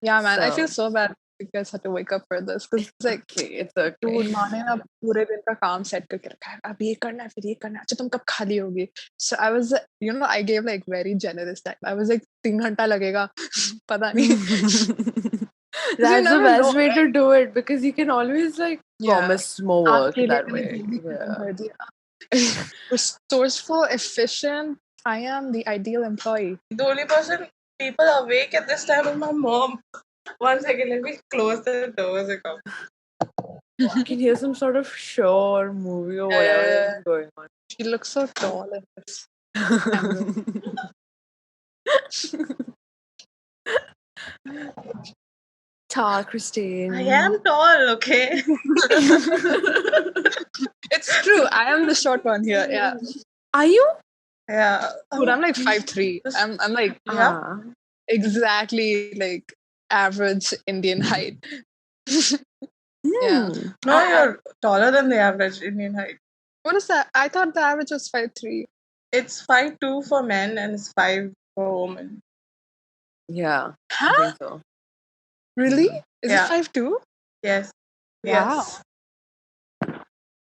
Yeah, man. I So, feel so bad you guys had to wake up for this because it's like, it's okay. dude, माँ ने ना पूरे दिन का काम सेट करके रखा है. अब ये करना है, फिर ये करना है. अच्छा तुम कब खाली होगी? So I was, I gave like very generous time. I was like 3 घंटा लगेगा. पता नहीं. That's the never know, best way to right? do it because you can always like Yeah. promise more work आपके लिए that मैंने way. जल्दी खत्म Yeah. कर दिया. Resourceful, efficient. I am the ideal employee. The only person people awake at this time is my mom. 1 second, let me close the doors and come. You can hear some sort of show or movie or whatever is going on. She looks so tall in this. Tall, Christine. I am tall, okay? It's true. I am the short one here. Yeah. Are you? Yeah. Dude, I'm like 5'3". I'm like Yeah. exactly like average Indian height. Yeah. No, you're taller than the average Indian height. What is that? I thought the average was 5'3". It's 5'2" for men and it's 5 for women. Yeah. Huh? I think so. Really? Is Yeah. it 5'2"? Yes. Wow. Yes.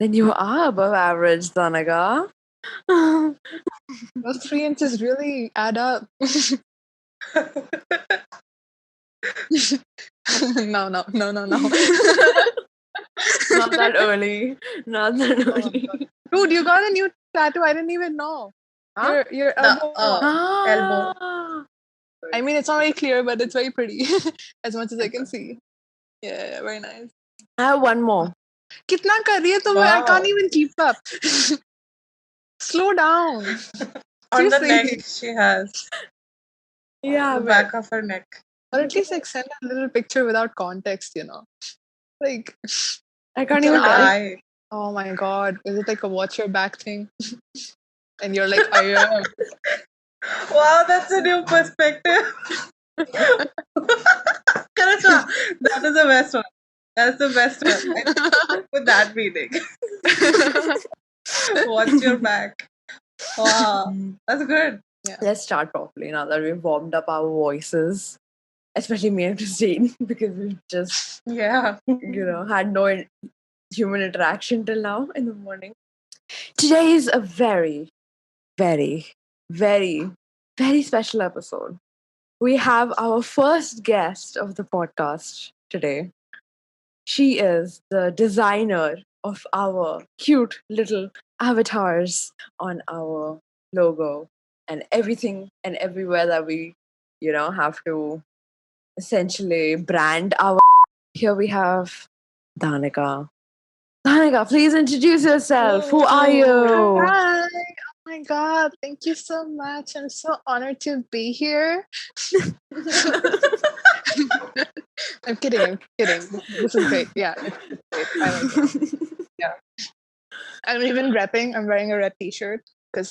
Then you are above average, Danica. Those 3 inches really add up. No. Not that early. Not that early. Dude, you got a new tattoo. I didn't even know. Huh? Your The elbow. elbow. I mean, it's not very clear, but it's very pretty. As much as I can see. Yeah, very nice. I have one more. कितना कर रही है तुम? I can't even keep up. Slow down. On the Seriously. neck, she has. Yeah, The back of her neck. Or at least like send a little picture without context, Like, I can't It's even an tell. eye. oh my god, is it like a watch your back thing? And you're like, I am. Wow, that's a new perspective. Karachma, that is the best one. That's the best one. I think with that meaning. Watch your back. Wow, that's good. Yeah. Let's start properly now that we've warmed up our voices, especially me and Christine, because we've just, Yeah. had no human interaction till now in the morning. Today is a very, very, very, very special episode. We have our first guest of the podcast today. She is the designer of our cute little avatars on our logo and everything and everywhere that we, have to essentially brand our. Here we have Danica. Danica, please introduce yourself. Who are you? Hi. Oh my god, thank you so much. I'm so honored to be here. I'm kidding. This is great. Yeah, it's great. I like it. Yeah. I'm even repping. I'm wearing a red t-shirt because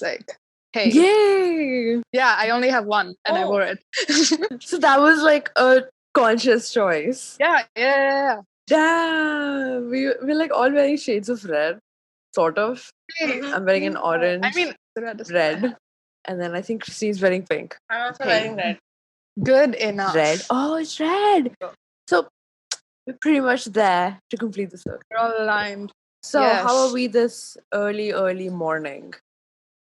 hey. Yay! Yeah, I only have one and I Oh. wore it. So that was like a conscious choice. Yeah. Damn, we're like all wearing shades of red, sort of. I'm wearing an orange, I mean, red is red, and then I think Christine's wearing pink. I'm also Hey. wearing red. good enough. Red. Oh, it's red. So we're pretty much there to complete the circle. We're all aligned. So Yes. how are we this early morning?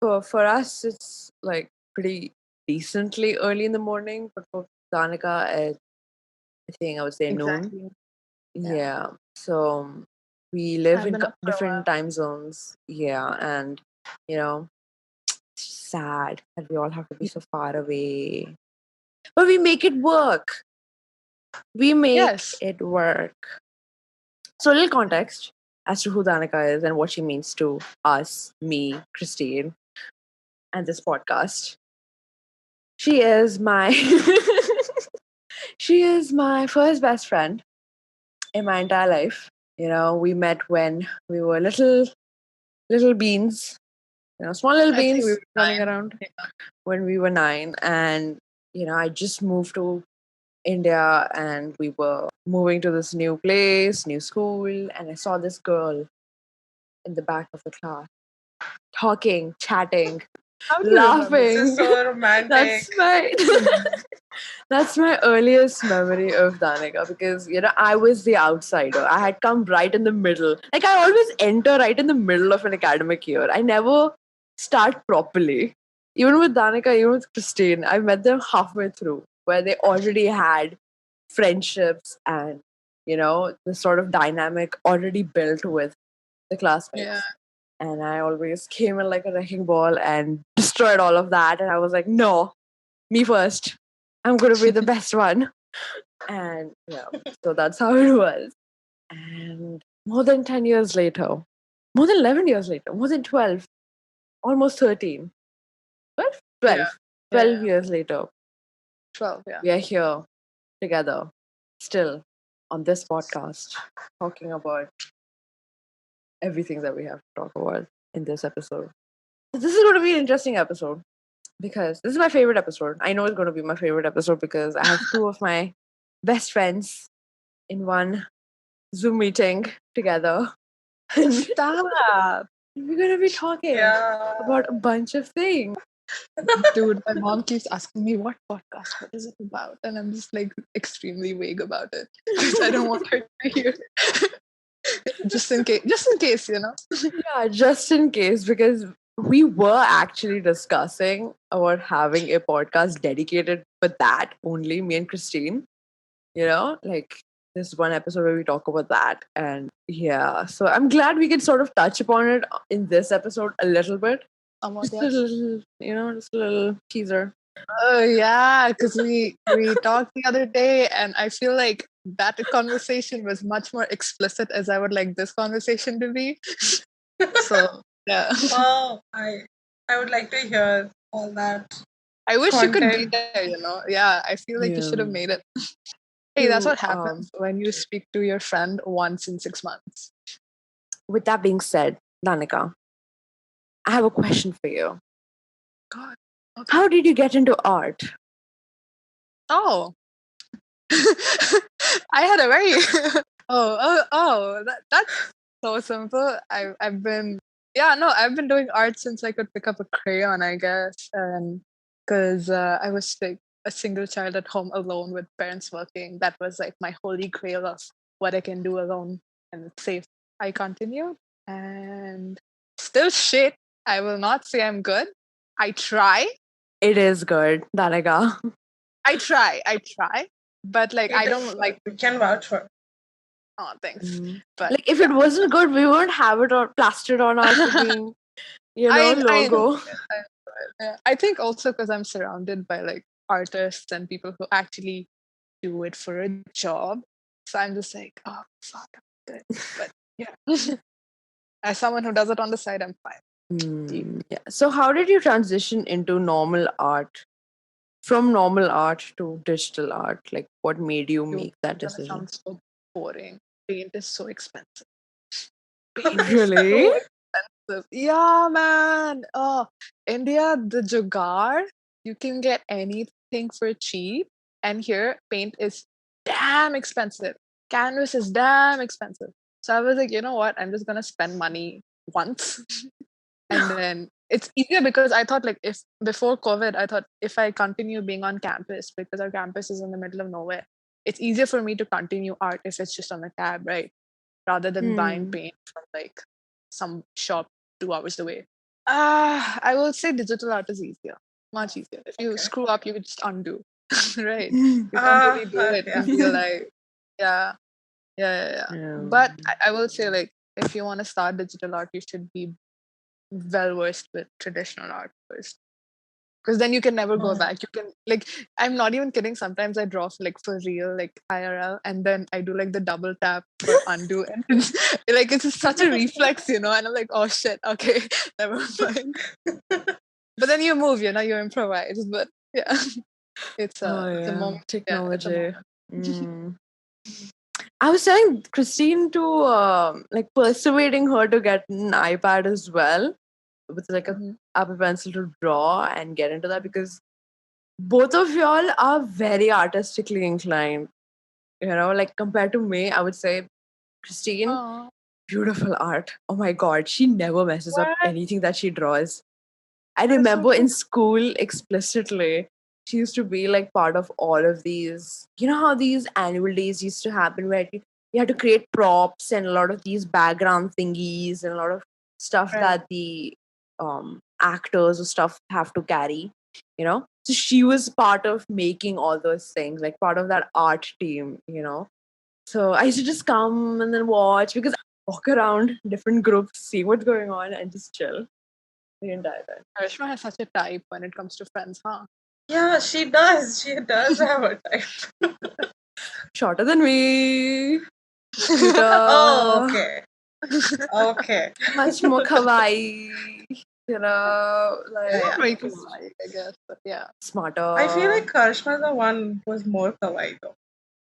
For us, it's like pretty decently early in the morning, but for Danica, I think I would say noon. Exactly. Yeah. So we live I've in been up for a different time zones. Yeah. And, it's sad that we all have to be so far away. But we make it work. We make Yes. it work. So a little context as to who Danica is and what she means to us, me, Christine, and this podcast. She is my she is my first best friend in my entire life. We met when we were little beans, small little I think beans we were running 9. around when we were 9. And, I just moved to India and we were moving to this new place, new school. And I saw this girl in the back of the class talking, chatting, How do you remember? laughing. This is so romantic. That's right. That's my earliest memory of Danica because, I was the outsider. I had come right in the middle. Like, I always enter right in the middle of an academic year. I never start properly. Even with Danica, even with Christine, I met them halfway through where they already had friendships and, the sort of dynamic already built with the Yeah. classmates. And I always came in like a wrecking ball and destroyed all of that. And I was like, no, me first. I'm going to be the best one. And so that's how it was. And more than 10 years later, more than 11 years later, more than 12, almost 13, 12, Yeah. 12 years later, 12, yeah. we are here together, still on this podcast, talking about everything that we have to talk about in this episode. So this is going to be an interesting episode because this is my favorite episode. I know it's going to be my favorite episode because I have two of my best friends in one Zoom meeting together. Stop. We're going to be talking Yeah. about a bunch of things. Dude, my mom keeps asking me what podcast, what is it about? And I'm just like extremely vague about it because I don't want her to hear. Just in case, Yeah, just in case, because we were actually discussing about having a podcast dedicated for that only, me and Christine. Like this one episode where we talk about that. And yeah, so I'm glad we can sort of touch upon it in this episode a little bit. Just a Yes. little, just a little teaser. Oh yeah, because we talked the other day, and I feel like that conversation was much more explicit as I would like this conversation to be. So yeah, Oh, I would like to hear all that. I wish you could be Content. there. Yeah, I feel like you should have Yeah. made it. Hey, that's To, what happens when you speak to your friend once in 6 months. with that being said, Danica, I have a question for you. God. Okay. How did you get into art? Oh. I had a very that's so simple. I've been doing art since I could pick up a crayon, I guess, and because I was like a single child at home alone with parents working. That was like my holy grail of what I can do alone and it's safe. I continued and still shit. I will not say I'm good. I try. It is good, Danica. I try. But like I don't like We can vouch for. oh thanks. But Like if it wasn't good, we won't have it plastered on our freaking, I logo. I think also because I'm surrounded by like artists and people who actually do it for a job. So I'm just like, oh fuck, I'm good. But yeah. As someone who does it on the side, I'm fine. Yeah. So how did you transition into normal art? From normal art to digital art? Like what made you Dude, make that it's gonna decision? sound so boring. Paint is so expensive. Really? Expensive. Yeah, man. Oh, India, the jugaad, you can get anything for cheap. And here, paint is damn expensive. Canvas is damn expensive. So I was like, you know what? I'm just gonna spend money once. And then it's easier because I thought like if before COVID, I thought if I continue being on campus because our campus is in the middle of nowhere, it's easier for me to continue art if it's just on a tab, right? Rather than buying paint from like some shop 2 hours away. I will say digital art is easier, much easier. If you screw up, you can just undo, right? You can't really do it Yeah. in real life. Yeah, yeah. But I will say like if you want to start digital art, you should be well versed with traditional art first. Because then you can never go back. You can like I'm not even kidding. Sometimes I draw for real, like IRL, and then I do like the double tap for undo, and like it's just such a reflex, and I'm like, oh shit, okay, never mind. But then you move, you improvise. But yeah, it's a moment. Technology. Yeah, it's a moment. I was telling Christine to like persuading her to get an iPad as well with like a Apple Pencil to draw and get into that because both of y'all are very artistically inclined. Like compared to me, I would say Christine, Aw. beautiful art. Oh my god, she never messes up What? anything that she draws. I That is so remember in cute. school explicitly, she used to be like part of all of these. You know how these annual days used to happen where you had to create props and a lot of these background thingies and a lot of stuff Right. that the actors or stuff have to carry. You know, so she was part of making all those things, like part of that art team. You know, so I used to just come and then watch because I walk around different groups, see what's going on, and just chill the entire time. Karishma has such a type when it comes to friends, huh? Yeah, she does. She does have a type. Shorter than me, cuter, Oh, okay. Okay. much more kawaii, you know, Yeah, like yeah. Very kawaii, I guess, but yeah. smarter. I feel like Karishma is the one who's more kawaii though.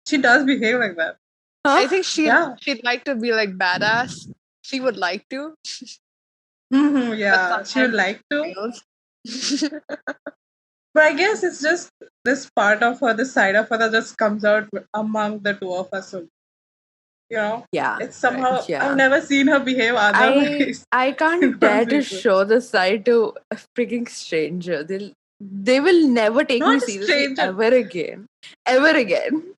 She does behave like that. I Huh? think Yeah. she'd like to be like badass. She would like to, but Yeah, she would sometimes like to. fails. But I guess it's just this part of her, this side of her that just comes out among the two of us. So, Yeah, it's somehow, I've yeah. never seen her behave otherwise I in can't front dare of to people. show the side to a freaking stranger. They will never take me Not a seriously stranger. ever again. Ever again.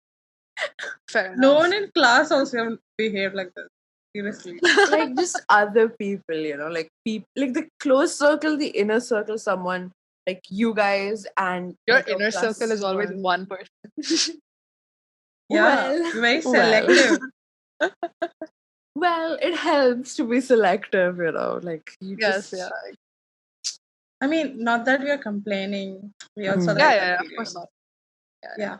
Fair No enough. one in class also behaved like this. Seriously. Like just other people, you know, like people, like the close circle, the inner circle, someone like you guys and Your like a inner circle plus is always one. one person. Yeah. Well, Very well, selective. well, it helps to be selective, you know, like you Yes, yeah. just. I mean, not that we are complaining. We also Hmm. Yeah, like yeah, our yeah, of course feelings. not. Yeah, yeah. Yeah.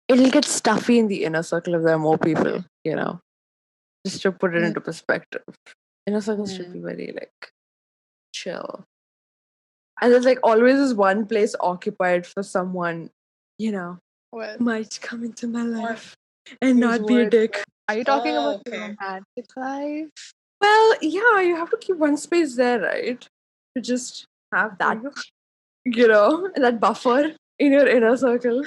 It'll get stuffy in the inner circle if there are more people, you know, just to put it Mm. into perspective. Inner circles should be Mm. very like chill. And there's like always this one place occupied for someone, you know, Well, who might come into my What? life and who's not be a worth dick. Are you talking Oh, about your okay. romantic life? Well, yeah, you have to keep one space there, right? To just have Do that, you? you know, that buffer in your inner circle.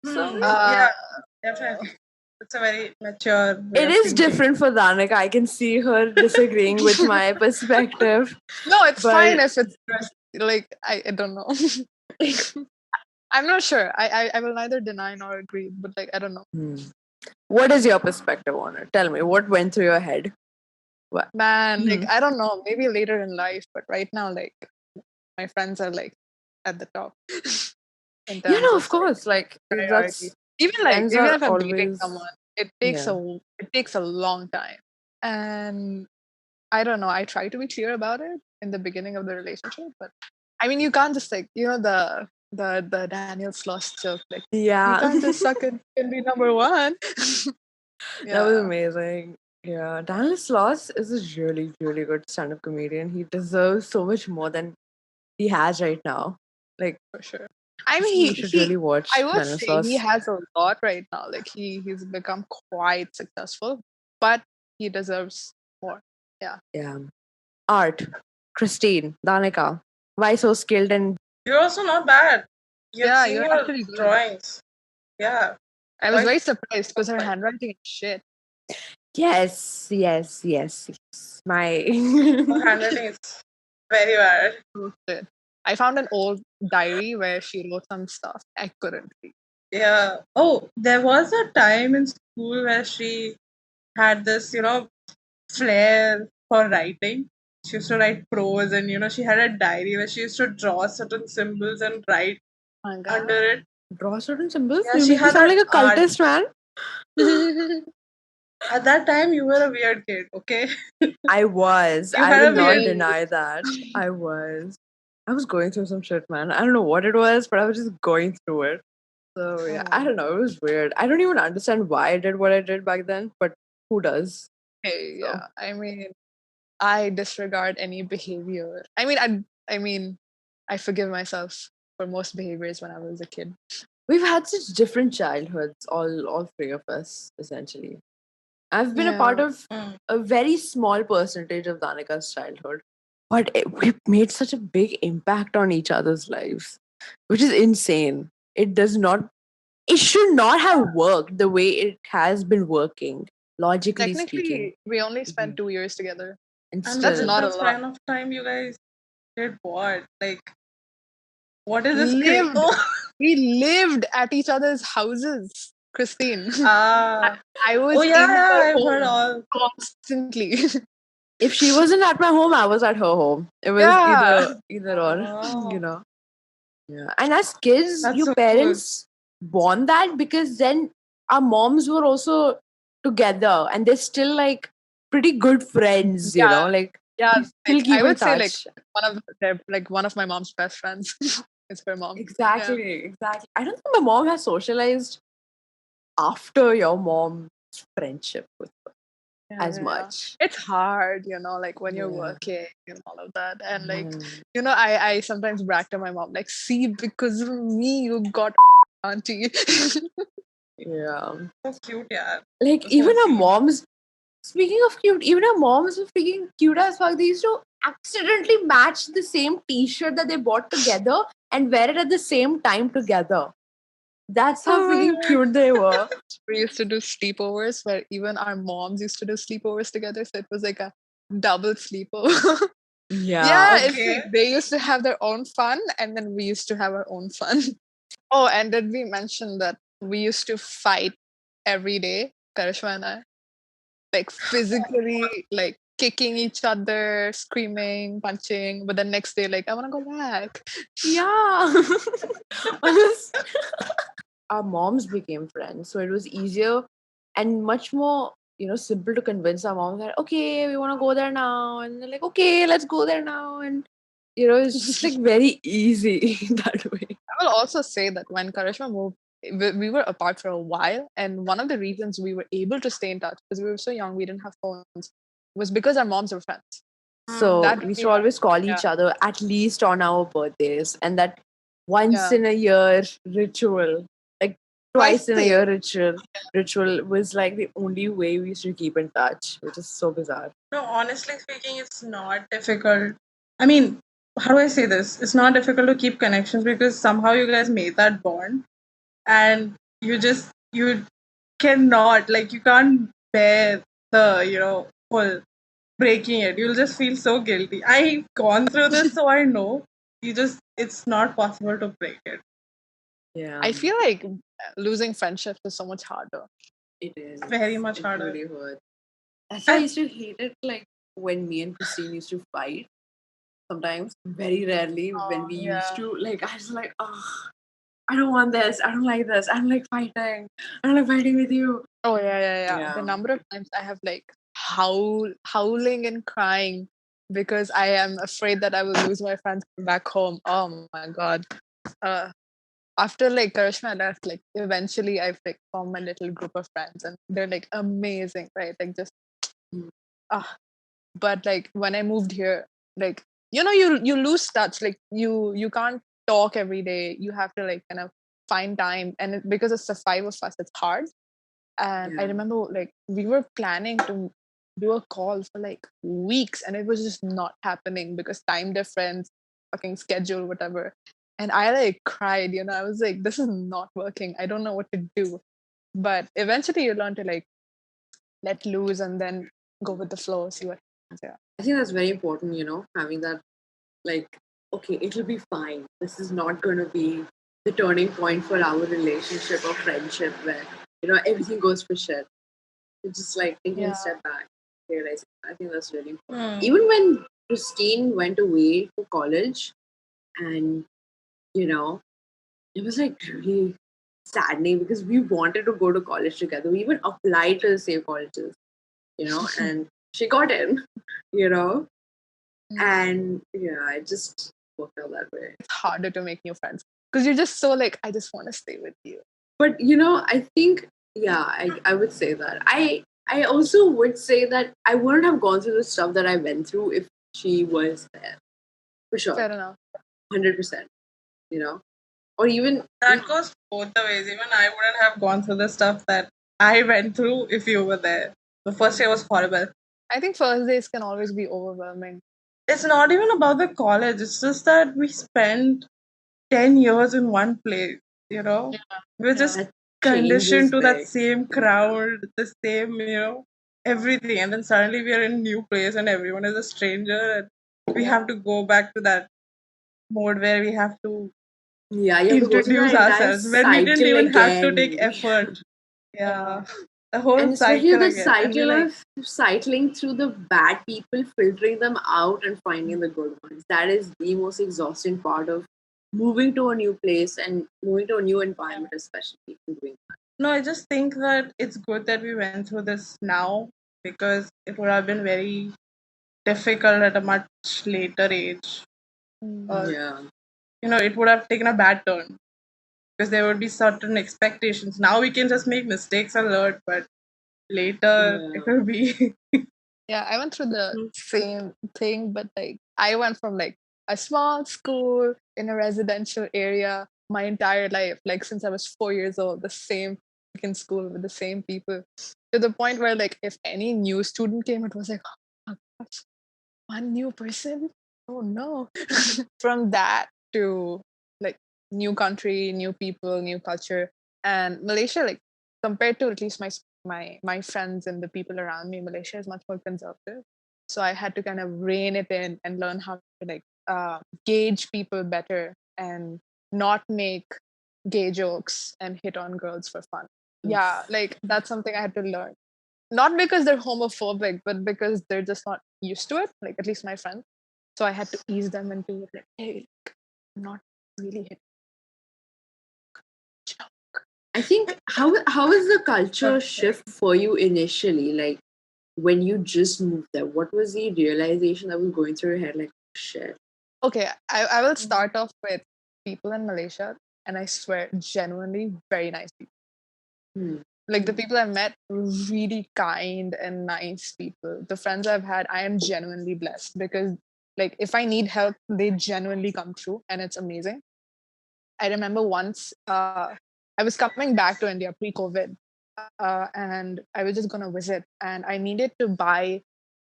So, yeah. Yeah, Uh, definitely. It's a very mature way It of is thinking. different for Danica. I can see her disagreeing with my perspective. no, it's fine But if it's like I don't know. I'm not sure. I will neither deny nor agree, but like I don't know. what is your perspective on it? Tell me, what went through your head? What? Man, like Hmm. I don't know. Maybe later in life, but right now, like my friends are like at the top in Yeah, terms no, of of like course. Like, priority. that's Even friends are if I'm dating always, someone, yeah. it takes a long time, and I don't know. I try to be clear about it in the beginning of the relationship, but I mean, you can't just like the Daniel Sloss joke. Like you Yeah, can't just suck and be number one. that was Yeah, amazing. Yeah, Daniel Sloss is a really, really good stand up comedian. He deserves so much more than he has right now. Like, for sure. I you mean, should really I watch would Daniel say he Sloss. has a lot right now. Like he's become quite successful, but he deserves more. Yeah. Yeah. Art, Christine, Danica. Why so skilled and You're also not bad. You've Yeah, seen you're your actually good. drawings. Yeah. I was Quite, very surprised because her quite. handwriting is shit. yes, yes, yes, yes. My Her handwriting is very bad. Oh, shit. I found an old diary where she wrote some stuff I couldn't read. Yeah. Oh, there was a time in school where she had this, flair for writing. She used to write prose and, she had a diary where she used to draw certain symbols and write Oh under god. it. draw certain symbols. Yeah, You she make me had sound that like a art. cultist, man. At that time, you were a weird kid, okay? I was. You I had will a not weird. deny that. I was. I was going through some shit, man. I don't know what it was, but I was just going through it. So yeah, I Oh, don't know. It was weird. I don't even understand why I did what I did back then, but who does? hey, So yeah. I mean, I disregard any behavior. I mean, I forgive myself for most behaviors when I was a kid. we've had such different childhoods, all three of us, essentially. I've been a part Yeah. of a very small percentage of Danika's childhood, but we made such a big impact on each other's lives, which is insane. It does not, it should not have worked the way it has been working, logically speaking. Technically, we only spent Mhm. 2 years together. And And That's within still, not a that lot. span of time, you guys did what? Like, What is this? lived. Oh, We lived at each other's houses, Christine. ah. I Oh was yeah, in yeah. her I've heard home all. constantly. If she wasn't at my home, I was at her home. It was Yeah. either or, Oh, you know. Yeah. And as kids, that's your so cool. parents want that because then our moms were also together and they're still like pretty good friends, you know, like Yeah, we still keep I in would say touch. one of my mom's best friends is her mom. Exactly. I don't think my mom has socialized after your mom's friendship with her as Yeah. much. It's hard, like when you're Yeah. working and all of that. And like, Yeah. I sometimes brag to my mom, like, see, because of me, you got auntie. Yeah. So cute, yeah. Like So even our sweet. moms, speaking of cute, even our moms were freaking cute as fuck. They used to accidentally match the same t-shirt that they bought together and wear it at the same time together. That's how Oh my freaking God. cute they were. We used to do sleepovers where even our moms used to do sleepovers together. So it was like a double sleepover. Yeah, it's Okay. like they used to have their own fun and then we used to have our own fun. Oh, and did we mention that we used to fight every day, Karishma and I? Like physically, like kicking each other, screaming, punching, but the next day, like, I want to go back. Yeah. Our moms became friends, so it was easier and much more, simple to convince our moms that okay, we want to go there now, and they're like, okay, let's go there now, and it's just like very easy that way. I will also say that when Karishma moved, we were apart for a while, and one of the reasons we were able to stay in touch because we were so young, we didn't have phones, was because our moms were friends. So That we used really to always call yeah. each other at least on our birthdays, and that once Yeah. in a year ritual, like twice in a year ritual was like the only way we used to keep in touch, which is so bizarre. No, honestly speaking, it's not difficult. I mean, how do I say this? It's not difficult to keep connections because somehow you guys made that bond and you cannot, like, you can't bear the, whole breaking it. You'll just feel so guilty. I've gone through this, so I know. It's not possible to break it. Yeah, I feel like losing friendships is so much harder. it is Very much it harder. really hurt. That's why I And used to hate it. Like when me and Christine used to fight. Sometimes, very rarely, when we used to like, I was like, oh, I don't want this. I don't like this. I don't like fighting. I don't like fighting with you. Oh yeah. Yeah. The number of times I have like howling and crying because I am afraid that I will lose my friends back home. Oh my god. Uh, After like Karishma left, like eventually I've like formed my little group of friends and they're like amazing, right? Like just Mm. but like when I moved here, like you lose touch. Like you can't talk every day. You have to like kind of find time, and because it's the five of us, it's hard. And I Yeah. remember like we were planning to do a call for like weeks, and it was just not happening because time difference, fucking schedule, whatever. And I like cried. I was like, this is not working. I don't know what to do. But eventually, you learn to like let loose and then go with the flow, see what happens. Yeah. I think that's very important, having that, like, okay, it'll be fine. This is not going to be the turning point for our relationship or friendship where, everything goes for shit. It's just like taking Yeah. a step back, realizing. I think that's really important. Hmm. Even when Christine went away for college, and it was like really saddening because we wanted to go to college together. We even applied to the same colleges, and she got in, and yeah, it just worked out that way. It's harder to make new friends because you're just so like, I just want to stay with you. But I think, yeah, I would say that. I also would say that I wouldn't have gone through the stuff that I went through if she was there. For sure. Fair enough. 100%. Or even that goes both the ways. Even I wouldn't have gone through the stuff that I went through if you were there. The first year was horrible. I think first days can always be overwhelming. It's not even about the college. It's just that we spent 10 years in one place, We're just that conditioned changes to that big. same crowd, the same, everything. And then suddenly we are in a new place and everyone is a stranger. And we have to go back to that mode where we have to Yeah, you have to go through introduce the entire ourselves when we didn't cycle even have to take again. effort. Yeah, the whole And especially cycle the again. And we cycle like, of cycling through the bad people, filtering them out, and finding the good ones. That is the most exhausting part of moving to a new place and moving to a new environment, especially doing that. no, I just think that it's good that we went through this now because it would have been very difficult at a much later age. Or, Yeah. it would have taken a bad turn because there would be certain expectations. Now we can just make mistakes and learn, but later it Yeah. will be. Yeah, I went through the same thing, but like I went from like a small school in a residential area my entire life, like since I was 4 years old, the same in school with the same people, to the point where like if any new student came, it was like, oh gosh, one new person? Oh no. From that to like new country, new people, new culture. And Malaysia, like compared to at least my friends and the people around me, Malaysia is much more conservative. So I had to kind of rein it in and learn how to like gauge people better and not make gay jokes and hit on girls for fun. Yeah, like that's something I had to learn. Not because they're homophobic, but because they're just not used to it. Like at least my friends. So I had to ease them into it. Like, hey, I'm not really hit. I think how is the culture shift for you initially? Like when you just moved there, what was the realization that was going through your head? Like, shit. Okay, I will start off with people in Malaysia, and I swear, genuinely very nice people. Like the people I've met, really kind and nice people. The friends I've had, I am genuinely blessed because, like, if I need help, they genuinely come through, and it's amazing. I remember once I was coming back to India pre-COVID, and I was just gonna visit, and I needed to buy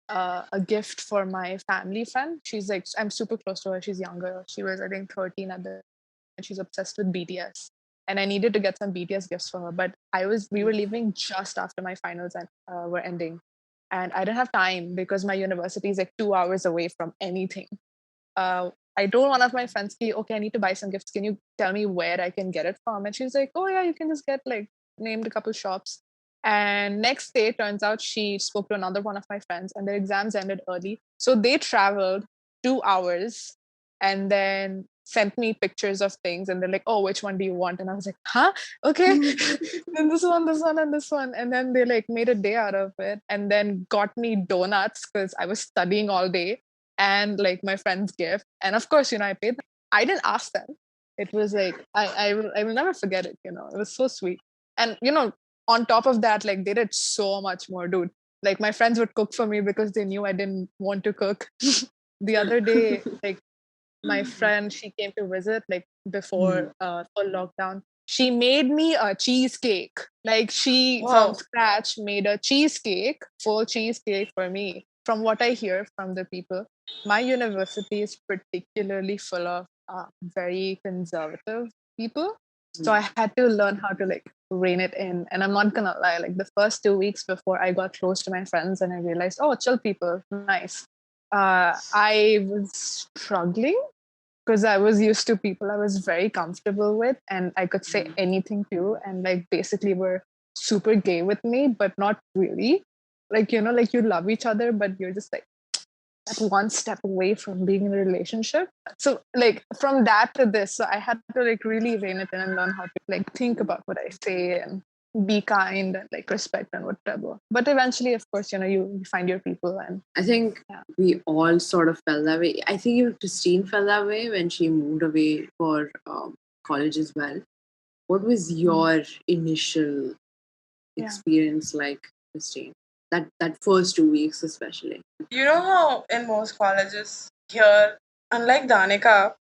a gift for my family friend. She's like, I'm super close to her. She's younger. She was, I think, 13 at the, and she's obsessed with BTS. And I needed to get some BTS gifts for her, but we were leaving just after my finals were ending, and I didn't have time because my university is like 2 hours away from anything. I told one of my friends, okay, I need to buy some gifts. Can you tell me where I can get it from? And she's like, oh yeah, you can just get like named a couple shops. And next day, turns out she spoke to another one of my friends, and their exams ended early. So they traveled 2 hours and then sent me pictures of things. And they're like, oh, which one do you want? And I was like, huh? Okay. Then this one, and this one. And then they like made a day out of it and then got me donuts because I was studying all day and like my friend's gift. And of course, I paid them. I didn't ask them. It was like I will never forget it. It was so sweet. And on top of that, like they did so much more, dude. Like my friends would cook for me because they knew I didn't want to cook. The other day, like my friend, she came to visit like before full lockdown. She made me a cheesecake. Like she from wow. scratch made a cheesecake, full cheesecake for me. From what I hear from the people, my university is particularly full of very conservative people. So I had to learn how to like rein it in. And I'm not gonna lie, like the first 2 weeks before I got close to my friends and I realized, oh, chill people, nice. I was struggling because I was used to people I was very comfortable with and I could say anything to, and like basically were super gay with me, but not really. Like, like you love each other, but you're just like at one step away from being in a relationship. So like from that to this, so I had to like really rein it in and learn how to like think about what I say and be kind and like respect and whatever. But eventually, of course, you find your people and I think yeah. we all sort of felt that way. I think even Christine felt that way when she moved away for college as well. What was your initial Yeah. experience like, Christine? That first 2 weeks, especially. You know how in most colleges here, unlike Danica,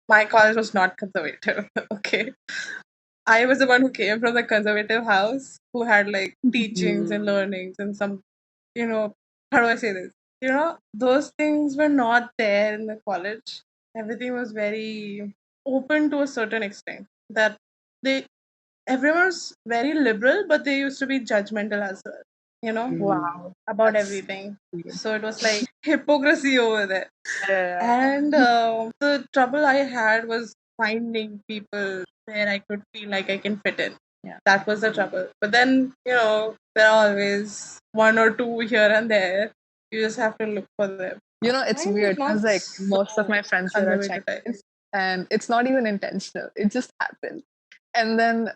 my college was not conservative. Okay. I was the one who came from the conservative house who had like teachings and learnings and some, how do I say this? Those things were not there in the college. Everything was very open to a certain extent. That they everyone was very liberal, but they used to be judgmental as well, Wow. about That's everything. weird. So it was like hypocrisy over there. Yeah. And the trouble I had was finding people where I could feel like I can fit in. Yeah. That was the trouble. But then, there are always one or two here and there. You just have to look for them. It's Mine was weird not because like most of so my friends here are conservative type. Chinese, and it's not even intentional. It just happened. And then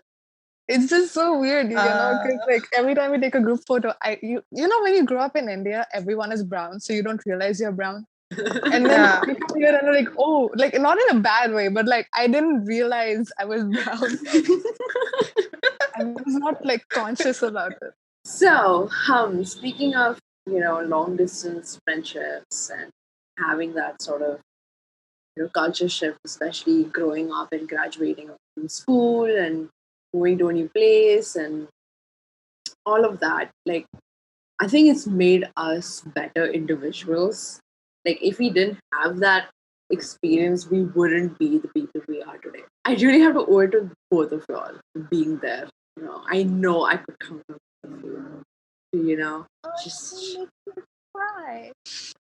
it's just so weird, because like every time we take a group photo, when you grow up in India, everyone is brown, so you don't realize you're brown. And then Yeah. we come here and we're like, oh, like not in a bad way, but like I didn't realize I was brown. I was not like conscious about it. So, speaking of, long distance friendships and having that sort of, culture shift, especially growing up and graduating from school and moving to a new place and all of that, like, I think it's made us better individuals. Like, if we didn't have that experience, we wouldn't be the people we are today. I really have to owe it to both of y'all for being there. I know I could count on both of you. Just. Why?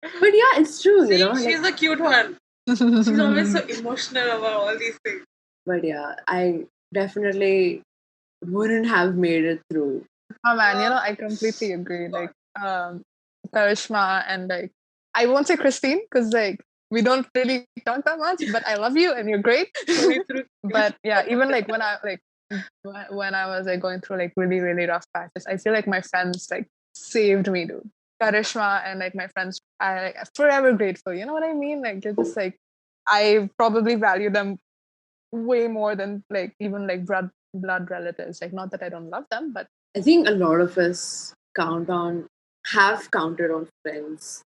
But yeah, it's true. See, she's the cute one. She's always so emotional about all these things. But yeah, I definitely wouldn't have made it through. Oh man, I completely agree. Like, Karishma and like, I won't say Christine because like we don't really talk that much, but I love you and you're great. But yeah, even like when I was like going through like really really rough patches, I feel like my friends like saved me, dude. Karishma and like my friends, I'm forever grateful. You know what I mean? Like they're just like I probably value them way more than like even like blood relatives. Like not that I don't love them, but I think a lot of us have counted on friends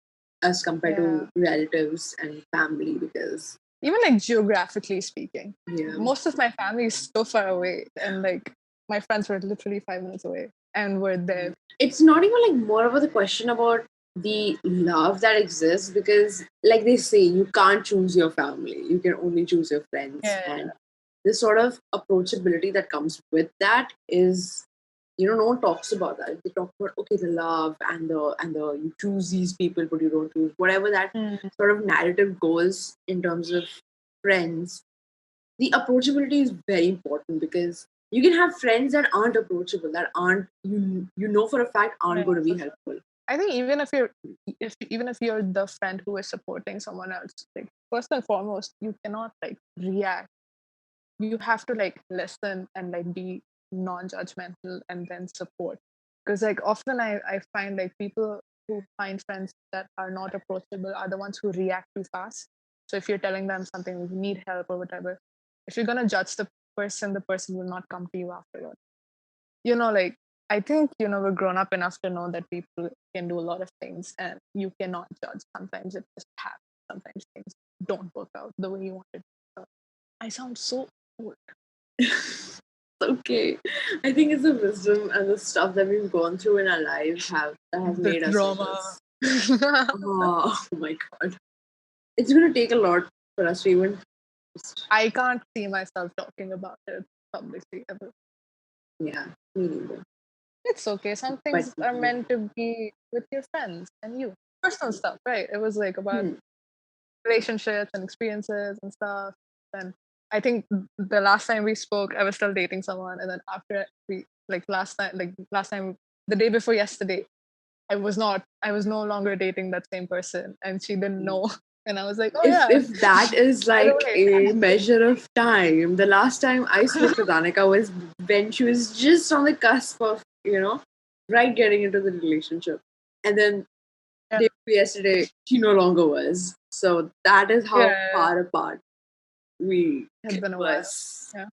as compared to relatives and family because even like geographically speaking, yeah, most of my family is so far away, and like my friends were literally 5 minutes away, and we're there. It's not even like more about the question about the love that exists because, like they say, you can't choose your family; you can only choose your friends, and this sort of approachability that comes with that is no one talks about that. They talk about the love and the you choose these people but you don't choose whatever that sort of narrative goes in terms of friends. The approachability is very important because you can have friends that aren't approachable, that aren't for a fact aren't going to be helpful. I think even if you're the friend who is supporting someone else, like first and foremost, you cannot like react. You have to like listen and like be non-judgmental and then support, because like often I find like people who find friends that are not approachable are the ones who react too fast. So if you're telling them something, you need help or whatever, if you're going to judge the person will not come to you afterward. Like I think we're grown up enough to know that people can do a lot of things and you cannot judge. Sometimes it just happens. Sometimes things don't work out the way you wanted. I sound so old. Okay, I think it's the wisdom and the stuff that we've gone through in our lives that have made us drama. Oh my god, it's gonna take a lot for us to even. I can't see myself talking about it publicly ever. Yeah, me neither. It's okay. Some things are meant to be with your friends and you. Personal stuff, right? It was like about relationships and experiences and stuff. And I think the last time we spoke, I was still dating someone, and then after last time, the day before yesterday, I was no longer dating that same person, and she didn't know. And I was like, oh if that is like a measure of time, the last time I spoke to Danica was when she was just on the cusp of, right getting into the relationship. And then yesterday, she no longer was. So that is how far apart we had been was, I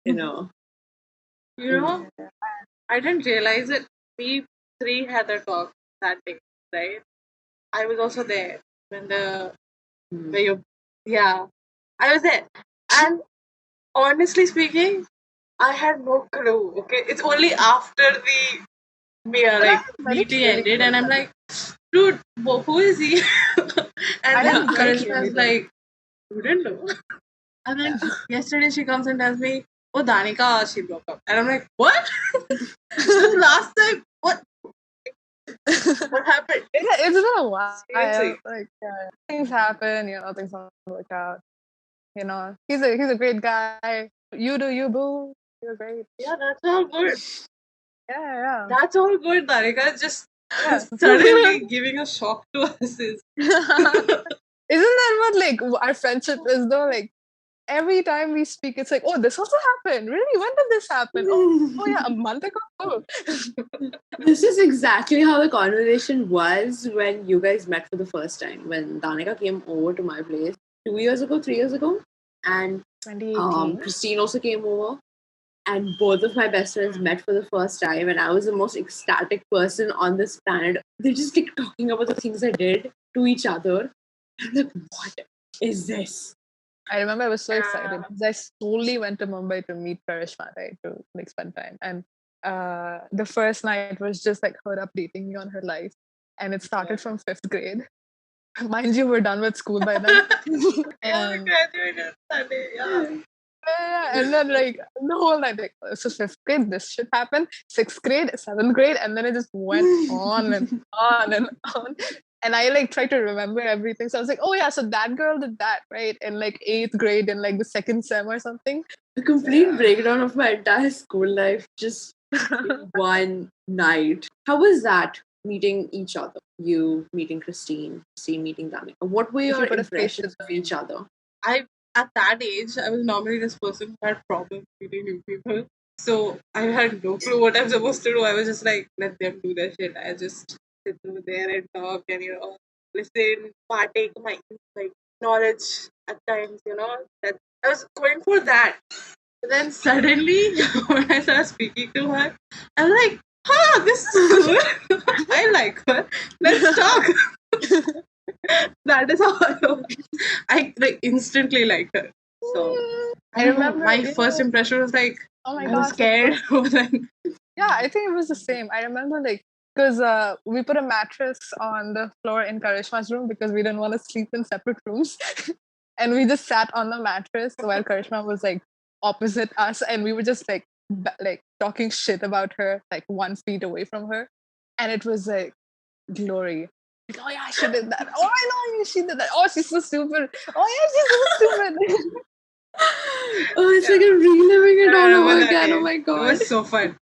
didn't realize it. We three had a talk that day, right? I was also there when I was there. And honestly speaking, I had no clue. Okay, it's only after the meeting ended, and I'm like, dude, who is he? And then Karishma was like, you didn't know. And then yesterday she comes and tells me, oh, Danica, she broke up. And I'm like, what? Last time, what? What happened? It's been a while. Like things happen, things don't work out. you know, he's a great guy. You do you, boo. You're great. Yeah, that's all good. Yeah. That's all good, Danica. Just Yeah. suddenly giving a shock to us is. Isn't that what like our friendship is though? Like every time we speak, it's like, oh, this also happened. Really? When did this happen? Oh yeah, a month ago. Oh. This is exactly how the conversation was when you guys met for the first time. When Danica came over to my place 2 years ago, 3 years ago, and 2018. Christine also came over, and both of my best friends met for the first time, and I was the most ecstatic person on this planet. They just kept talking about the things I did to each other. I'm like, what is this? I remember I was so excited Yeah. because I solely went to Mumbai to meet Karishma, right, to like spend time. And the first night was just like her updating me on her life, and it started from 5th grade. Mind you, we're done with school by then. Yeah, we And graduated Sunday. Yeah. yeah, and then like the whole night, like so 5th grade, this shit happened. 6th grade, 7th grade, and then it just went on and on and on. And I like tried to remember everything. So I was like, oh yeah, so that girl did that, right? In like 8th grade, in like the second sem or something. The complete breakdown of my entire school life just in one night. How was that meeting each other? You meeting Christine meeting Danica. What were If you your put a face to impressions of each other? At that age, I was normally this person who had problems meeting new people. So I had no clue what I'm supposed to do. I was just like, let them do their shit. I just sit over there and talk and listen, partake my like knowledge at times. That I was going for that. But then suddenly, when I started speaking to her, I'm like, this is good. I like her. Let's talk. That is how I like instantly liked her. So I don't know. remember My first impression was like oh my I was gosh, scared. But then yeah, I think it was the same. I remember like because we put a mattress on the floor in Karishma's room because we didn't want to sleep in separate rooms, and we just sat on the mattress while Karishma was like opposite us, and we were just like like talking shit about her like 1 feet away from her, and it was like glory. Like, oh yeah, she did that. Oh, I know she did that. Oh, she's so stupid. Oh yeah, she's so stupid. Oh, it's like I'm reliving it I all remember over that again. day. Oh my It god. was so fun.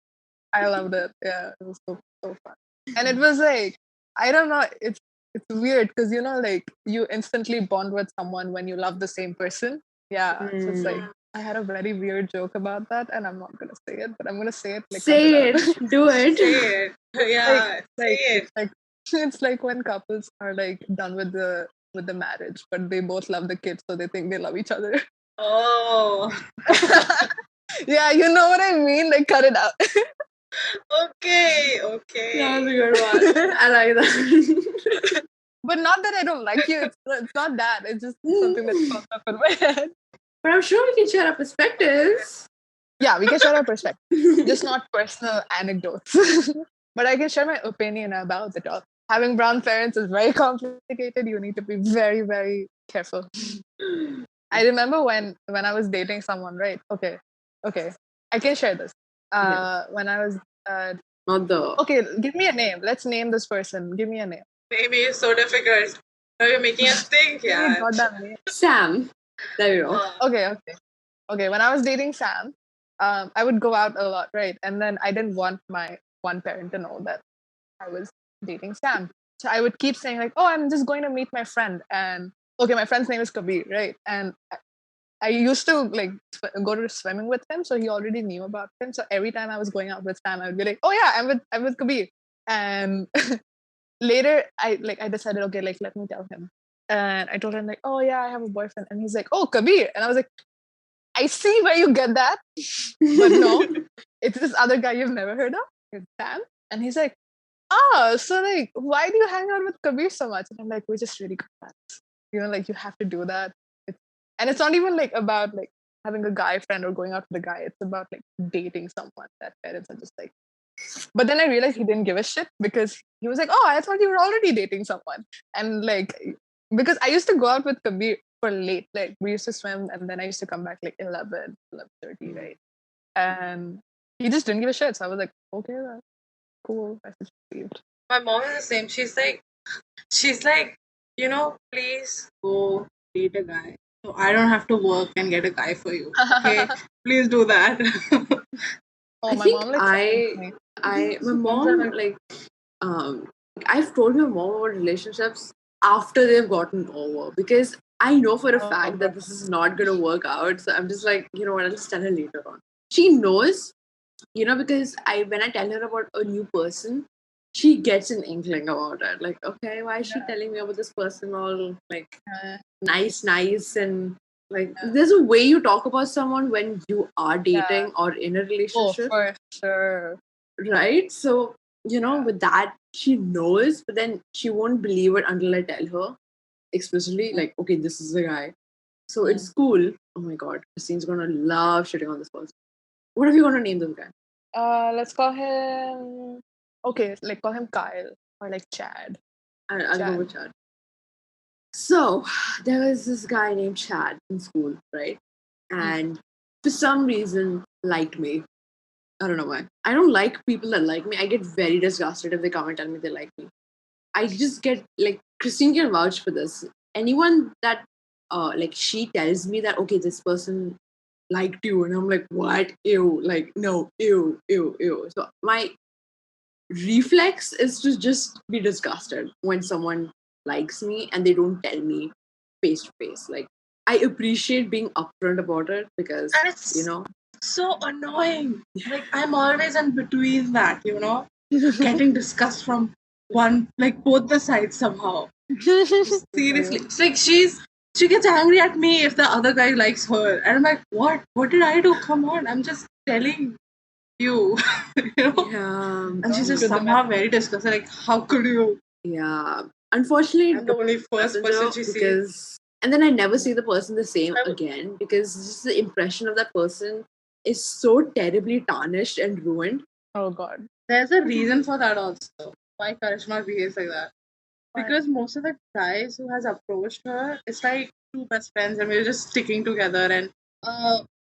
I loved it. Yeah, it was so fun. And it was like I don't know. It's weird because like you instantly bond with someone when you love the same person. Yeah. So it's like I had a very weird joke about that, and I'm not gonna say it, but I'm gonna say it. Like, cut Say it out. it. Do it. Say it. Yeah, say it. It's like it's like when couples are like done with the marriage, but they both love the kids, so they think they love each other. Oh, Yeah, you know what I mean. Like, cut it out. okay. That was a good one. I like that. But not that I don't like you. It's not that. It's just something that's popped up in my head. But I'm sure we can share our perspectives. Yeah, we can share our perspective, just not personal anecdotes. But I can share my opinion about it all. Having brown parents is very complicated. You need to be very, very careful. I remember when I was dating someone, right? Okay, I can share this. When I was Not the. okay, give me a name. Let's name this person. Give me a name. Maybe it's so difficult. Now you're making us think. Give me a Yeah. goddamn name. Sam. There you go. Okay. When I was dating Sam, I would go out a lot, right? And then I didn't want my one parent to know that I was dating Sam. So I would keep saying like, "Oh, I'm just going to meet my friend." And okay, my friend's name is Kabir, right? And I used to like go to swimming with him, so he already knew about him. So every time I was going out with Sam, I would be like, "Oh yeah, I'm with Kabir." And later, I decided, okay, like let me tell him. And I told him like, "Oh yeah, I have a boyfriend," and he's like, "Oh, Kabir," and I was like, I see where you get that, but no, it's this other guy you've never heard of, it's Sam. And he's like, oh, so like, why do you hang out with Kabir so much? And I'm like, we're just really good friends. Like you have to do that. And it's not even like about like having a guy friend or going out with a guy. It's about like dating someone that parents are just like. But then I realized he didn't give a shit because he was like, oh, I thought you were already dating someone. And like, because I used to go out with Kabir for late. Like we used to swim and then I used to come back like 11:30, right? And he just didn't give a shit. So I was like, okay, that's cool. I just received. My mom is the same. She's like, please go date a guy. So I don't have to work and get a guy for you. Okay, please do that. Oh, I my think mom like sends me. my mom, like, I've told my mom about relationships after they've gotten over, because I know for a Oh fact god. that this is not going to work out. So I'm just like, you know what, I'll just tell her later on. She knows, because when I tell her about a new person, she gets an inkling about it. Like, okay, why is she telling me about this person all like Yeah, nice, and like yeah, there's a way you talk about someone when you are yeah. dating or in a Oh, relationship, for sure. right? So, Yeah. with that, she knows, but then she won't believe it until I tell her explicitly, like, okay, this is the guy. So in Mm. school, oh my god, Christine's gonna love shitting on this person. What are you gonna name this guy? Let's call him. Okay, like call him Kyle or like Chad. I'll go Chad. with Chad. So there was this guy named Chad in school, right? And for some reason liked me. I don't know why. I don't like people that like me. I get very disgusted if they come and tell me they like me. I just get like, Christine can vouch for this. Anyone that like, she tells me that, okay, this person liked you, and I'm like, what? Ew, like, no, ew, ew, ew. So my reflex is to just be disgusted when someone likes me and they don't tell me face to face. Like, I appreciate being upfront about it, because And it's so annoying. Like I'm always in between that, getting discussed from both the sides somehow. Seriously, it's like she gets angry at me if the other guy likes her, and I'm like, what? What did I do? Come on, I'm just telling you, Yeah, And she's Don't just shoot the somehow very disgusted. Like, how could you? yeah. Unfortunately, I'm the only first person Messenger, she sees. because, and then I never see the person the same again, because just the impression of that person is so terribly tarnished and ruined. Oh god. There's a reason for that also. Why Karishma behaves like that? Because most of the guys who has approached her, it's like two best friends and we're just sticking together. And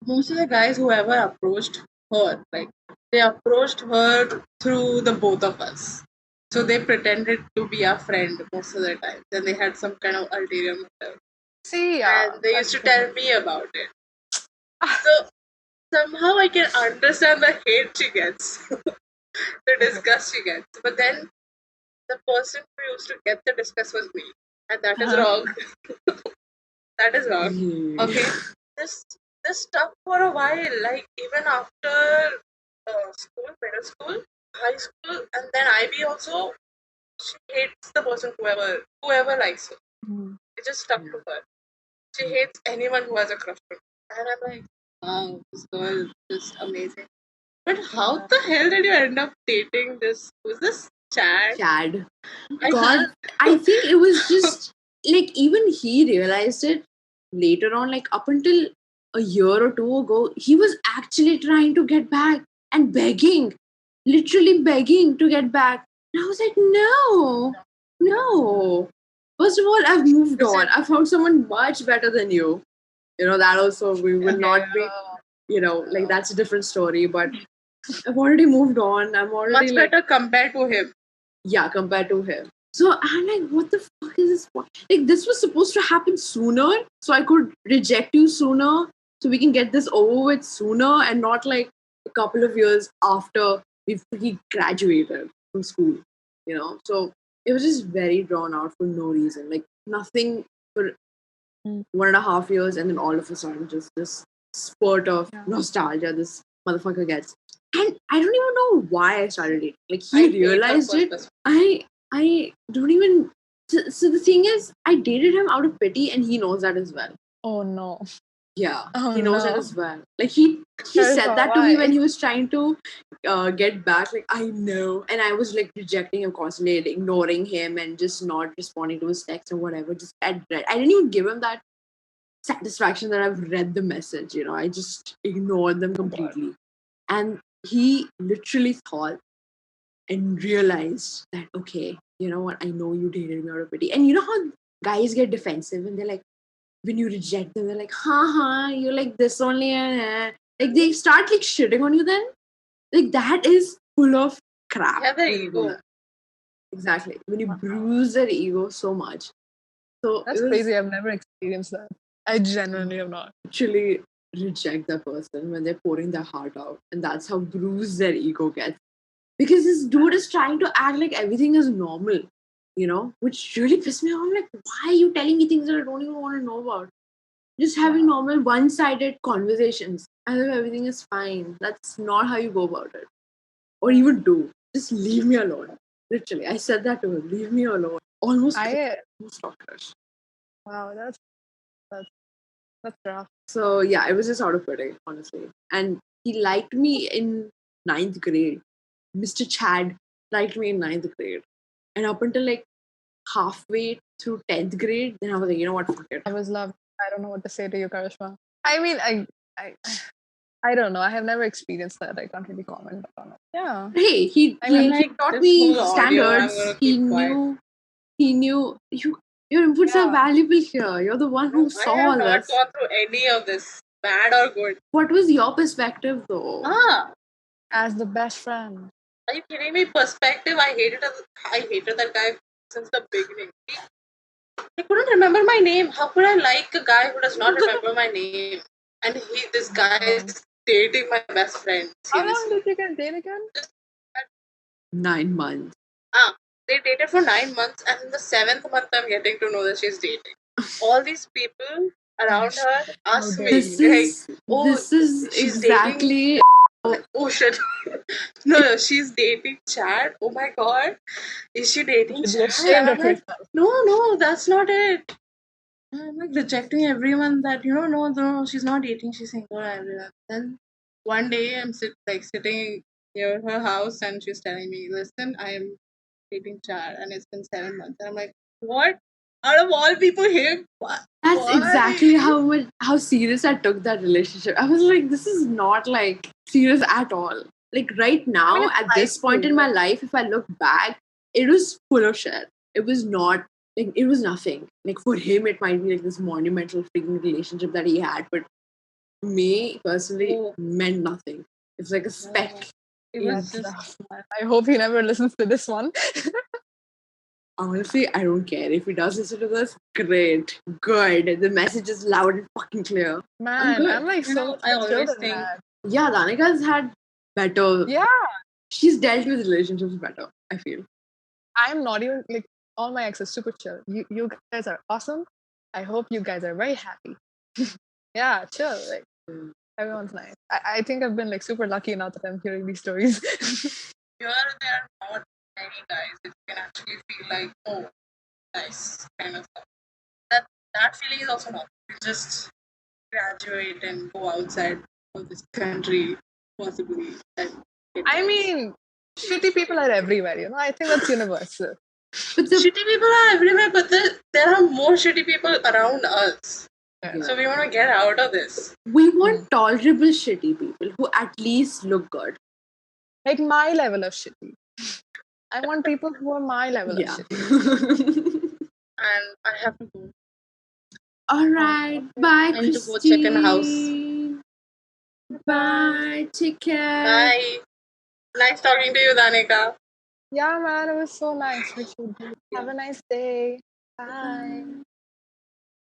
most of the guys who ever approached her, like they approached her through the both of us. So they pretended to be our friend most of the time. Then they had some kind of ulterior motive. See, yeah. And they used to tell me about it. So somehow I can understand the hate she gets, the disgust she gets. But then the person who used to get the disgust was me, and that is wrong. That is wrong. Okay, this this stuck for a while. Like even after school, middle school, high school, and then IB also. She hates the person whoever likes her. It just stuck to her. She hates anyone who has a crush on her. And I'm like, wow, this girl is just amazing. But how the hell did you end up dating this? Who's this Chad? Chad. I God, I think it was just like, even he realized it later on, like up until a year or two ago, he was actually trying to get back and begging, literally begging to get back. And I was like, no, no. First of all, I've moved on. I found someone much better than you. That also, we will not be, like, that's a different story, but I've already moved on. I'm already much like, better compared to him. yeah, compared to him. So I'm like, what the fuck is this? Like, this was supposed to happen sooner, so I could reject you sooner, so we can get this over with sooner, and not like a couple of years after he graduated from school. So it was just very drawn out for no reason, like nothing, for 1.5 years, and then all of a sudden, just this spurt of nostalgia this motherfucker gets. And I don't even know why I started it. Like, he realized it. I don't even. So the thing is, I dated him out of pity, and he knows that as well. Oh no. Yeah, Oh he knows it no. as well. Like, he said that to me when Why? he was trying to get back. Like, I know, and I was like rejecting him constantly, ignoring him, and just not responding to his texts or whatever. Just I didn't even give him that satisfaction that I've read the message. I just ignored them completely. And he literally thought and realized that, okay, you know what, I know you dated me out of pity. And you know how guys get defensive and they're like, when you reject them, they're like, you're like this only. Like, they start like shitting on you then. Like, that is full of crap. Yeah, the ego. Exactly. When you bruise their ego so much. So That's crazy. I've never experienced that. I genuinely have not. Actually reject that person when they're pouring their heart out, and that's how bruised their ego gets. Because this dude is trying to act like everything is normal, which really pissed me off. I'm like, why are you telling me things that I don't even want to know about? Just having normal one-sided conversations as if everything is fine. That's not how you go about it. Or even do. Just leave me alone. Literally, I said that to him. Leave me alone. Almost stalkerish. Wow, that's rough. So yeah, it was just out of pity, honestly. And he liked me in ninth grade. Mr. Chad liked me in ninth grade. And up until like halfway through 10th grade, then I was like, you know what, fuck it. I was loved. I don't know what to say to you, Karishma. I mean, I don't know. I have never experienced that. I can't really comment on it. Yeah. Hey, he taught this me whole audio, I'm standards. gonna He keep quiet. knew your inputs are Yeah. valuable here. You're the one who I saw have all not this. gone through any of this, bad or good. What was your perspective though? As the best friend. Are you kidding me? Perspective. I hated that guy since the beginning. He couldn't remember my name. How could I like a guy who does not remember my name? And this guy is dating my best friend. How long Seriously. did you guys date again? 9 months. They dated for 9 months, and in the 7th month, I'm getting to know that she's dating. All these people around her are sweet. This is she's exactly. Dating. Oh shit! No, she's dating Chad. Oh my god, is she dating You should be Chad? ashamed I'm of like, yourself. no, that's not it. I'm like rejecting everyone that no, she's not dating. She's single. Everyone. Then one day I'm sitting near her house, and she's telling me, "Listen, I am dating Chad, and it's been 7 months." And I'm like, "What? Out of all people here, what? That's exactly how serious I took that relationship. I was like, this is not like serious at all. Like right now, it's at this point in my life, if I look back, it was full of shit. It was not like it was nothing. Like for him, it might be like this monumental freaking relationship that he had, but me personally meant nothing. It's like a speck. It was just. I hope he never listens to this one. Honestly, I don't care. If he does listen to this, great, good. The message is loud and fucking clear. Man, I'm like so much I always mature than think. that. Yeah, Danica's had better. Yeah. She's dealt with relationships better, I feel. I'm not even like all my exes super chill. You guys are awesome. I hope you guys are very happy. Yeah, chill. Like everyone's nice. I think I've been like super lucky enough that I'm hearing these stories. Here, there are not many guys that you can actually feel like, oh, nice kind of stuff. That feeling is also not. You just graduate and go outside of this country, possibly. I mean, shitty people are everywhere, I think that's universal. But shitty people are everywhere, but there are more shitty people around us. Yeah. So we want to get out of this. We want tolerable shitty people who at least look good. Like my level of shitty. I want people who are my level of shitty. And I have to go. Alright, bye, I need to go check in the house. Bye, take care. Bye. Nice talking to you, Danica. Yeah, man, it was so nice. Have a nice day. Bye.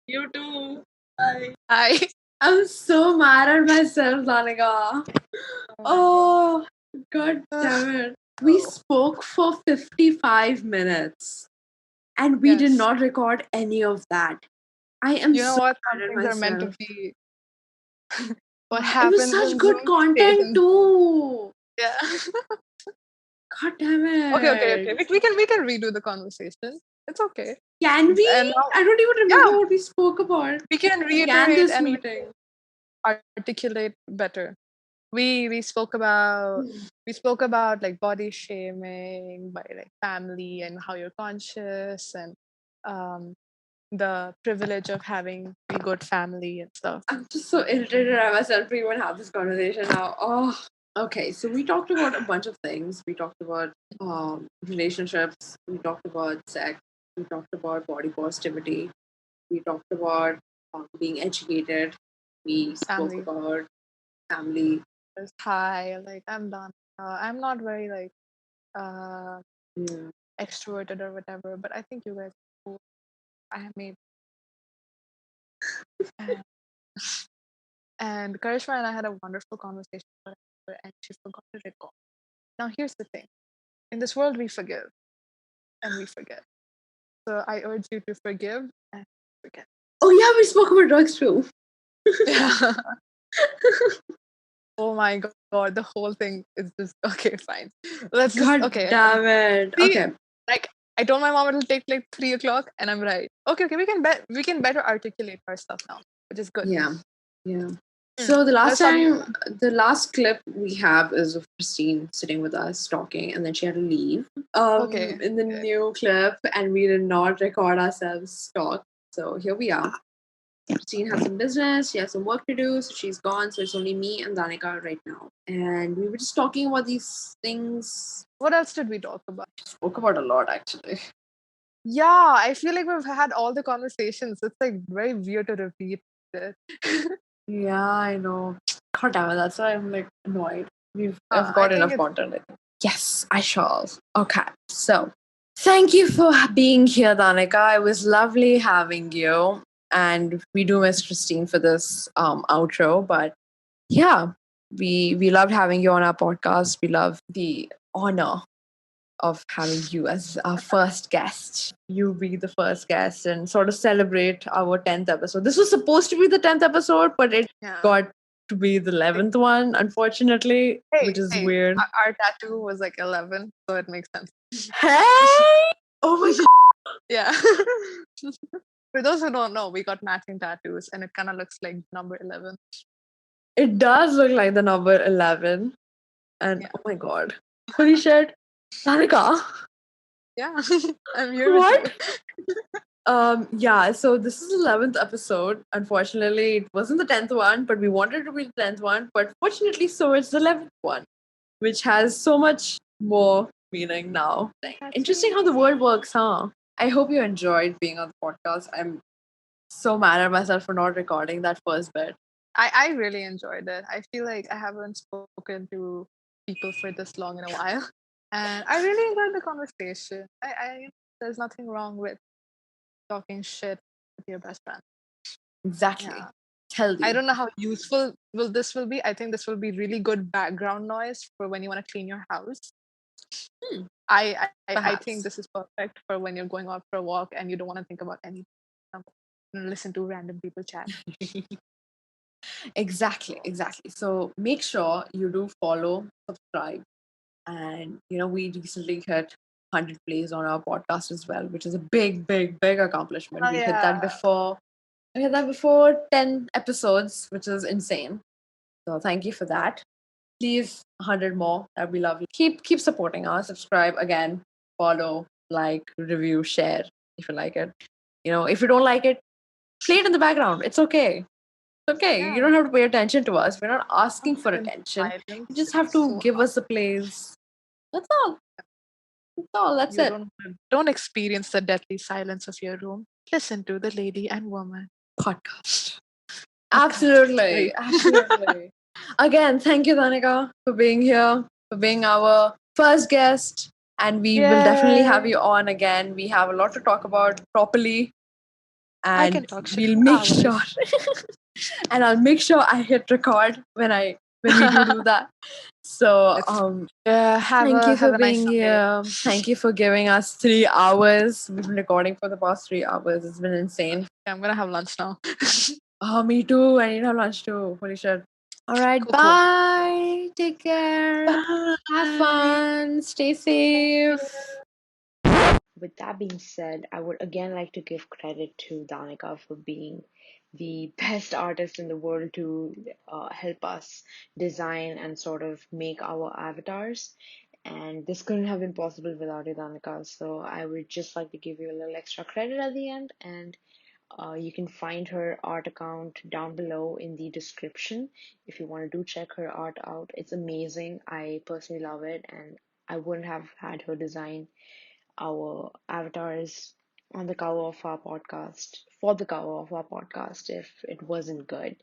You too. Bye. Bye. I'm so mad at myself, Danica. Oh, god damn it. We spoke for 55 minutes and we did not record any of that. I am You know so what? mad Some at things are meant to myself. be. What It happens was such in good Zoom content stays in too. Yeah. God damn it. Okay. We can redo the conversation. It's okay. Can we? And now, I don't even remember what we spoke about. We can reiterate and articulate better. We spoke about like body shaming by like family and how you're conscious and the privilege of having a good family and stuff. I'm just so irritated at myself to even have this conversation now. Oh, okay. So we talked about a bunch of things. We talked about relationships. We talked about sex. We talked about body positivity. We talked about being educated. We spoke about family. Hi, like I'm done. I'm not very like extroverted or whatever, but I think you guys are cool. I have made And, and Karishma and I had a wonderful conversation about it, and she forgot to record. Now, here's the thing. In this world, we forgive and we forget. So I urge you to forgive and forget. Oh yeah, we spoke about drugs too. Yeah. Oh my god, the whole thing is just okay, fine. Let's just God okay. damn it. See, Okay. like I told my mom it'll take like 3 o'clock, and I'm right. Okay, we can better articulate our stuff now, which is good. Yeah. Yeah. Hmm. So the Let's talk. the last clip we have is of Christine sitting with us talking, and then she had to leave. Okay. In the new clip, and we did not record ourselves talk. So here we are. Christine has some business, she has some work to do, so she's gone. So it's only me and Danica right now. And we were just talking about these things. What else did we talk about? Spoke about a lot actually. Yeah, I feel like we've had all the conversations. It's like very weird to repeat it. Yeah, I know. God damn it, that's why I'm like annoyed. I've I got think enough it's content, I think. Yes, I shall. Okay, so thank you for being here, Danica. It was lovely having you. And we do miss Christine for this outro, but yeah, we loved having you on our podcast. We love the honor of having you as our first guest. You be the first guest and sort of celebrate our 10th episode. This was supposed to be the 10th episode, but it yeah. got to be the 11th one, unfortunately, which is Hey, weird. our tattoo was like 11, so it makes sense. Hey! Oh my god. Yeah. For those who don't know, we got matching tattoos, and it kind of looks like number 11. It does look like the number 11. And Yeah. oh my god. Holy shit. Danica. Yeah, I'm here What? with you. Yeah, so this is the 11th episode. Unfortunately, it wasn't the 10th one, but we wanted to be the 10th one. But fortunately, so it's the 11th one, which has so much more meaning now. Interesting how the world works, huh? I hope you enjoyed being on the podcast. I'm so mad at myself for not recording that first bit. I really enjoyed it. I feel like I haven't spoken to people for this long in a while. And I really enjoyed the conversation. There's nothing wrong with talking shit with your best friend. Exactly. Yeah. Healthy. I don't know how useful this will be. I think this will be really good background noise for when you want to clean your house. I think Perhaps. this is perfect for when you're going out for a walk and you don't want to think about anything. Listen to random people chat. Exactly. So make sure you do follow, subscribe, and we recently hit 100 plays on our podcast as well, which is a big accomplishment. Oh, We hit yeah. that before. We hit that before 10 episodes, which is insane. So thank you for that. Please, 100 more. That'd be lovely. Keep supporting us. Subscribe again, follow, like, review, share if you like it. If you don't like it, play it in the background. It's okay. It's okay. Yeah. You don't have to pay attention to us. We're not asking for In attention. silence, You just have it's to so give hard. us the plays. That's all. That's You it. don't experience the deadly silence of your room. Listen to the Lady and Woman Podcast. Right. Absolutely. Again, thank you, Danica, for being here, for being our first guest. And we will definitely have you on again. We have a lot to talk about properly. I can And talk shit we'll for make hours. sure. And I'll make sure I hit record when we do that. So thank you for being here. Thank you for giving us 3 hours. We've been recording for the past 3 hours. It's been insane. Yeah, I'm gonna have lunch now. Oh, me too. I need to have lunch too. Holy shit. All right. Cool. Bye. Take care. Bye. Have fun. Stay safe. With that being said, I would again like to give credit to Danica for being the best artist in the world to help us design and sort of make our avatars. And this couldn't have been possible without you, Danica. So I would just like to give you a little extra credit at the end. And you can find her art account down below in the description if you want to do check her art out. It's amazing. I personally love it, and I wouldn't have had her design our avatars on the cover of our podcast for the cover of our podcast if it wasn't good.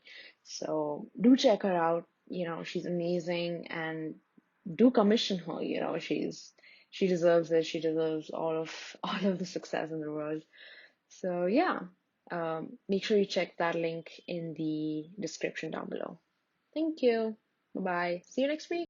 So do check her out. She's amazing, and do commission her. She deserves it. She deserves all of the success in the world. So yeah, Make sure you check that link in the description down below. Thank you. Bye bye. See you next week.